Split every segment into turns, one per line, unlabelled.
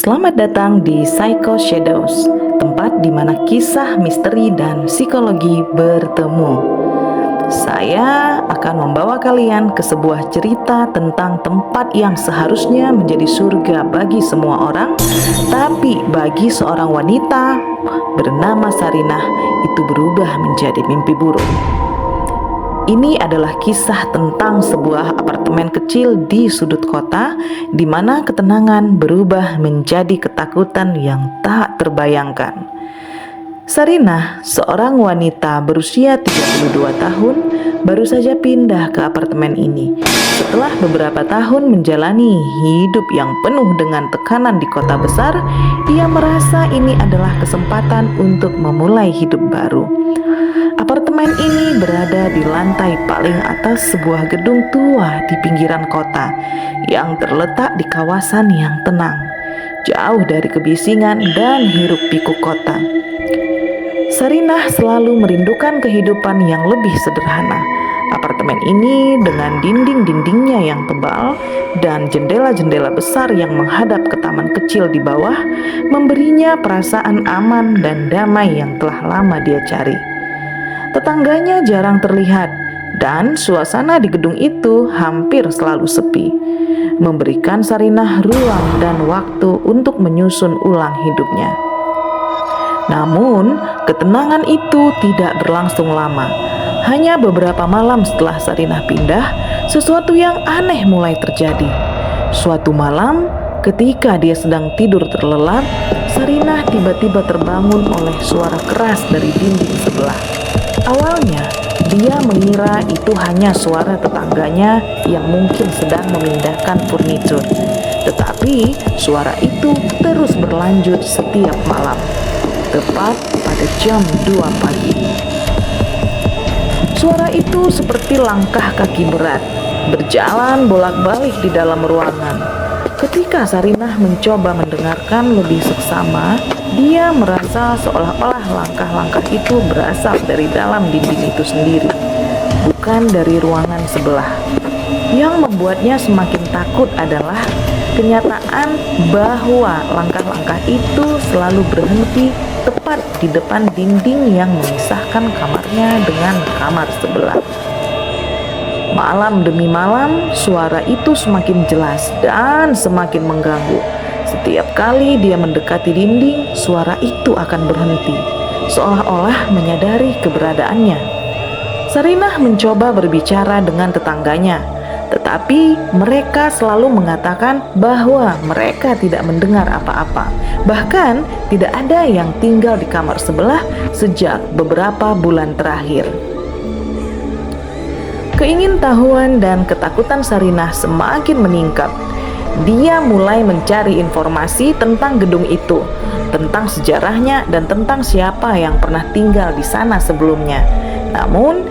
Selamat datang di Psycho Shadows, tempat di mana kisah misteri dan psikologi bertemu. Saya akan membawa kalian ke sebuah cerita tentang tempat yang seharusnya menjadi surga bagi semua orang, tapi bagi seorang wanita bernama Sarinah itu berubah menjadi mimpi buruk. Ini adalah kisah tentang sebuah apartemen kecil di sudut kota di mana ketenangan berubah menjadi ketakutan yang tak terbayangkan. Sarinah, seorang wanita berusia 32 tahun, baru saja pindah ke apartemen ini. Setelah beberapa tahun menjalani hidup yang penuh dengan tekanan di kota besar, ia merasa ini adalah kesempatan untuk memulai hidup baru. Apartemen ini berada di lantai paling atas sebuah gedung tua di pinggiran kota yang terletak di kawasan yang tenang, jauh dari kebisingan dan hiruk-pikuk kota. Sarinah selalu merindukan kehidupan yang lebih sederhana. Apartemen ini dengan dinding-dindingnya yang tebal dan jendela-jendela besar yang menghadap ke taman kecil di bawah memberinya perasaan aman dan damai yang telah lama dia cari. Tetangganya jarang terlihat dan suasana di gedung itu hampir selalu sepi, memberikan Sarinah ruang dan waktu untuk menyusun ulang hidupnya. Namun, ketenangan itu tidak berlangsung lama. Hanya beberapa malam setelah Sarinah pindah, sesuatu yang aneh mulai terjadi. Suatu malam, ketika dia sedang tidur terlelap, Sarinah tiba-tiba terbangun oleh suara keras dari dinding sebelah. Awalnya, dia mengira itu hanya suara tetangganya yang mungkin sedang memindahkan furnitur. Tetapi, suara itu terus berlanjut setiap malam, tepat pada jam 2 pagi. Suara itu seperti langkah kaki berat, berjalan bolak-balik di dalam ruangan. Ketika Sarinah mencoba mendengarkan lebih seksama, dia merasa seolah-olah langkah-langkah itu berasal dari dalam dinding itu sendiri, bukan dari ruangan sebelah. Yang membuatnya semakin takut adalah kenyataan bahwa langkah-langkah itu selalu berhenti tepat di depan dinding yang memisahkan kamarnya dengan kamar sebelah. Malam demi malam, suara itu semakin jelas dan semakin mengganggu. Setiap kali dia mendekati dinding, suara itu akan berhenti, seolah-olah menyadari keberadaannya. Sarinah mencoba berbicara dengan tetangganya, tetapi mereka selalu mengatakan bahwa mereka tidak mendengar apa-apa. Bahkan tidak ada yang tinggal di kamar sebelah sejak beberapa bulan terakhir. Keingintahuan dan ketakutan Sarinah semakin meningkat. Dia mulai mencari informasi tentang gedung itu, tentang sejarahnya dan tentang siapa yang pernah tinggal di sana sebelumnya. Namun,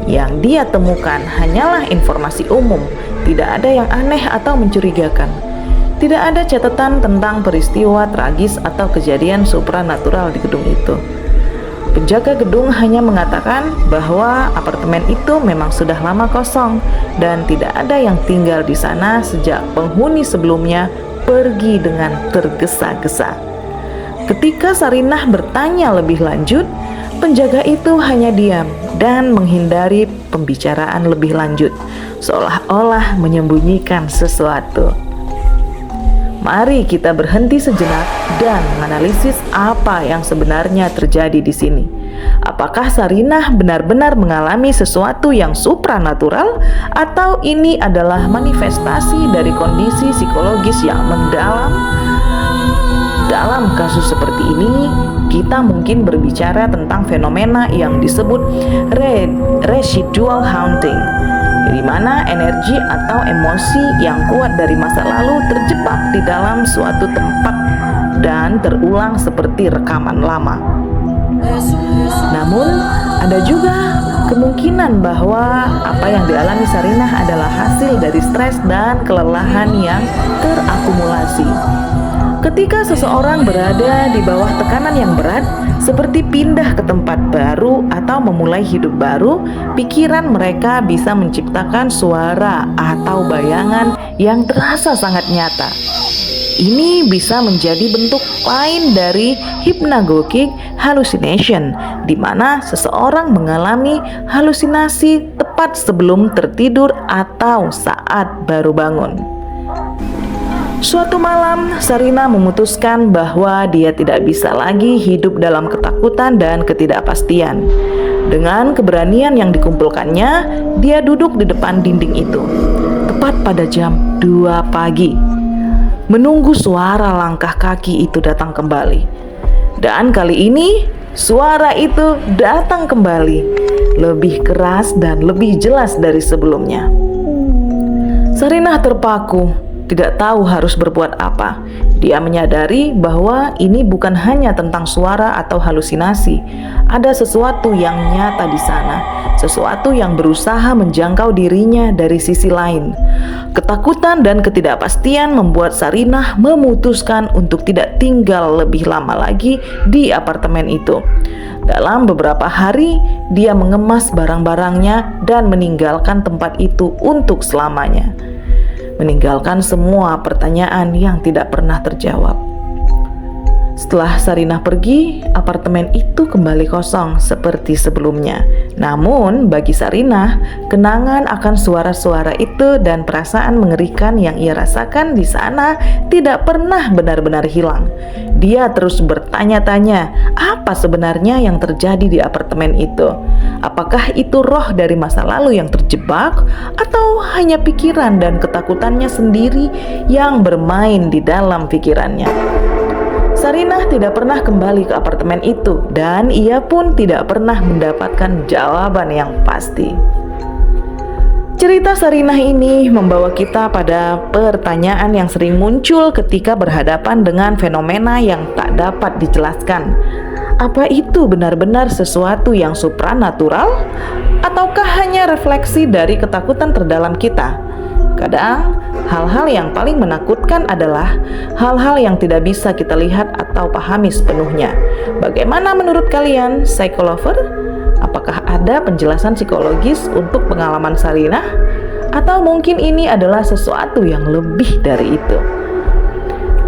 yang dia temukan hanyalah informasi umum, tidak ada yang aneh atau mencurigakan. Tidak ada catatan tentang peristiwa tragis atau kejadian supranatural di gedung itu. Penjaga gedung hanya mengatakan bahwa apartemen itu memang sudah lama kosong dan tidak ada yang tinggal di sana sejak penghuni sebelumnya pergi dengan tergesa-gesa. Ketika Sarinah bertanya lebih lanjut, penjaga itu hanya diam dan menghindari pembicaraan lebih lanjut, seolah-olah menyembunyikan sesuatu. Mari kita berhenti sejenak dan menganalisis apa yang sebenarnya terjadi di sini. Apakah Sarinah benar-benar mengalami sesuatu yang supranatural atau ini adalah manifestasi dari kondisi psikologis yang mendalam? Dalam kasus seperti ini, kita mungkin berbicara tentang fenomena yang disebut residual haunting, di mana energi atau emosi yang kuat dari masa lalu terjebak di dalam suatu tempat dan terulang seperti rekaman lama. Namun, ada juga kemungkinan bahwa apa yang dialami Sarinah adalah hasil dari stres dan kelelahan yang terakumulasi. Ketika seseorang berada di bawah tekanan yang berat, seperti pindah ke tempat baru atau memulai hidup baru, pikiran mereka bisa menciptakan suara atau bayangan yang terasa sangat nyata. Ini bisa menjadi bentuk lain dari hypnagogic hallucination, di mana seseorang mengalami halusinasi tepat sebelum tertidur atau saat baru bangun. Suatu malam, Sarina memutuskan bahwa dia tidak bisa lagi hidup dalam ketakutan dan ketidakpastian. Dengan keberanian yang dikumpulkannya, dia duduk di depan dinding itu, tepat pada jam 2 pagi, menunggu suara langkah kaki itu datang kembali. Dan kali ini, suara itu datang kembali, lebih keras dan lebih jelas dari sebelumnya. Sarinah terpaku, tidak tahu harus berbuat apa. Dia menyadari bahwa ini bukan hanya tentang suara atau halusinasi. Ada sesuatu yang nyata di sana, sesuatu yang berusaha menjangkau dirinya dari sisi lain. Ketakutan dan ketidakpastian membuat Sarinah memutuskan untuk tidak tinggal lebih lama lagi di apartemen itu. Dalam beberapa hari, dia mengemas barang-barangnya dan meninggalkan tempat itu untuk selamanya. Meninggalkan semua pertanyaan yang tidak pernah terjawab. Setelah Sarinah pergi, apartemen itu kembali kosong seperti sebelumnya. Namun bagi Sarinah, kenangan akan suara-suara itu dan perasaan mengerikan yang ia rasakan di sana tidak pernah benar-benar hilang. Dia terus bertanya-tanya, apa sebenarnya yang terjadi di apartemen itu? Apakah itu roh dari masa lalu yang terjebak, atau hanya pikiran dan ketakutannya sendiri yang bermain di dalam pikirannya? Sarinah tidak pernah kembali ke apartemen itu, dan ia pun tidak pernah mendapatkan jawaban yang pasti. Cerita Sarinah ini membawa kita pada pertanyaan yang sering muncul ketika berhadapan dengan fenomena yang tak dapat dijelaskan. Apa itu benar-benar sesuatu yang supranatural, ataukah hanya refleksi dari ketakutan terdalam kita? Kadang, hal-hal yang paling menakutkan adalah hal-hal yang tidak bisa kita lihat atau pahami sepenuhnya. Bagaimana menurut kalian, psikolover? Apakah ada penjelasan psikologis untuk pengalaman Sarinah? Atau mungkin ini adalah sesuatu yang lebih dari itu?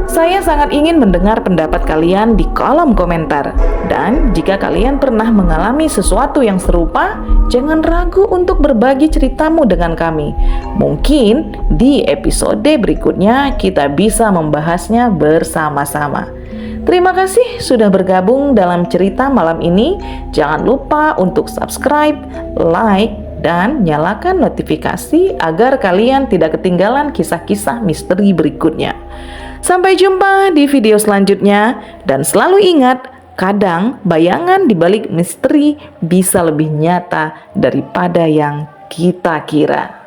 Saya sangat ingin mendengar pendapat kalian di kolom komentar. Dan jika kalian pernah mengalami sesuatu yang serupa, jangan ragu untuk berbagi ceritamu dengan kami. Mungkin di episode berikutnya kita bisa membahasnya bersama-sama. Terima kasih sudah bergabung dalam cerita malam ini. Jangan lupa untuk subscribe, like, dan nyalakan notifikasi agar kalian tidak ketinggalan kisah-kisah misteri berikutnya. Sampai jumpa di video selanjutnya, dan selalu ingat, kadang bayangan di balik misteri bisa lebih nyata daripada yang kita kira.